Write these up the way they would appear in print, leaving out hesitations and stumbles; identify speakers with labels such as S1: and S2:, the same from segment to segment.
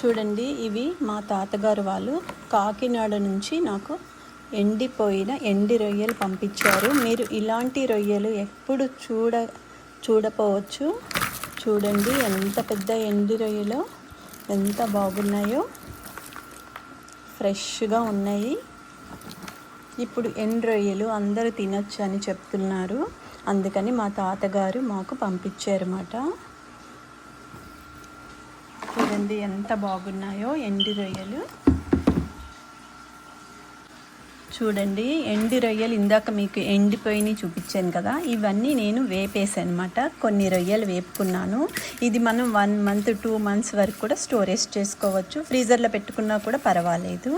S1: చూడండి, ఇవి మా తాతగారు వాళ్ళు కాకినాడ నుంచి నాకు ఎండిపోయిన ఎండి రొయ్యలు పంపించారు. మీరు ఇలాంటి రొయ్యలు ఎప్పుడు చూడపోవచ్చు. చూడండి ఎంత పెద్ద ఎండి రొయ్యలు ఎంత బాగున్నాయో, ఫ్రెష్గా ఉన్నాయి. ఇప్పుడు ఎండు రొయ్యలు అందరూ తినొచ్చు అని చెప్తున్నారు, అందుకని మా తాతగారు మాకు పంపించారన్నమాట. చూడండి ఎంత బాగున్నాయో ఎండి రొయ్యలు. చూడండి ఎండి రొయ్యలు ఇందాక మీకు ఎండిపోయినవి చూపించాను కదా, ఇవన్నీ నేను వేపేసాను అనమాట. కొన్ని రొయ్యలు వేపుకున్నాను. ఇది మనం 1 month 2 months వరకు కూడా స్టోరేజ్ చేసుకోవచ్చు. ఫ్రీజర్లో పెట్టుకున్నా కూడా పర్వాలేదు,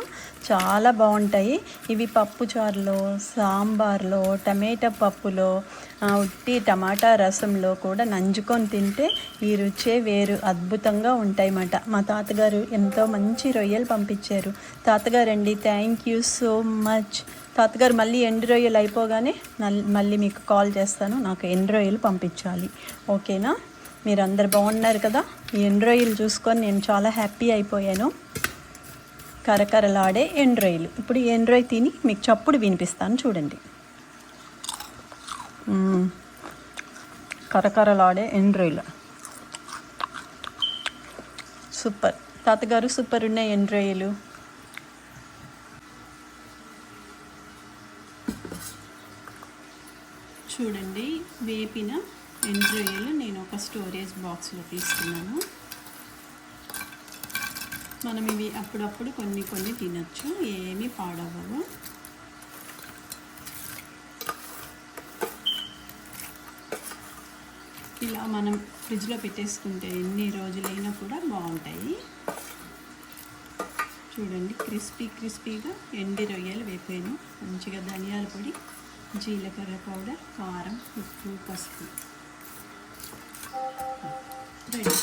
S1: చాలా బాగుంటాయి. ఇవి పప్పు చారులో, సాంబార్లో, టమాటా పప్పులో, ఉట్టి టమాటా రసంలో కూడా నంజుకొని తింటే ఈ రుచే వేరు, అద్భుతంగా ఉంటాయి అన్నమాట. మా తాతగారు ఎంతో మంచి రొయ్యలు పంపించారు. తాతగారు అండి, థ్యాంక్ యూ సో మచ్. తాతగారు మళ్ళీ ఎండు రొయ్యలు అయిపోగానే మళ్ళీ మీకు కాల్ చేస్తాను, నాకు ఎండు రొయ్యలు పంపించాలి, ఓకేనా? మీరు అందరు బాగున్నారు కదా? ఈ ఎండు రొయ్యలు చూసుకొని నేను చాలా హ్యాపీ అయిపోయాను. కరకరలాడే ఎండు రొయ్యలు. ఇప్పుడు ఈ ఎండు రొయ్య తిని మీకు చప్పుడు వినిపిస్తాను, చూడండి. కరకరలాడే ఎండు రొయ్యలు సూపర్. తాతగారు సూపర్ ఉన్నాయి ఎండు రొయ్యలు. చూడండి, వేపిన ఎండు రొయ్యలు నేను ఒక స్టోరేజ్ బాక్స్లో తీసుకున్నాను. మనం ఇవి అప్పుడప్పుడు కొన్ని తినచ్చు, ఏమీ పాడవ్వవు. ఇలా మనం ఫ్రిడ్జ్లో పెట్టేసుకుంటే ఎన్ని రోజులైనా కూడా బాగుంటాయి. చూడండి, క్రిస్పీగా ఎండి రొయ్యలు వేపాను. మంచిగా ధనియాల పొడి, జీలకర్ర పౌడర్, కారం, ఉప్పు, పసుపు రెడీ.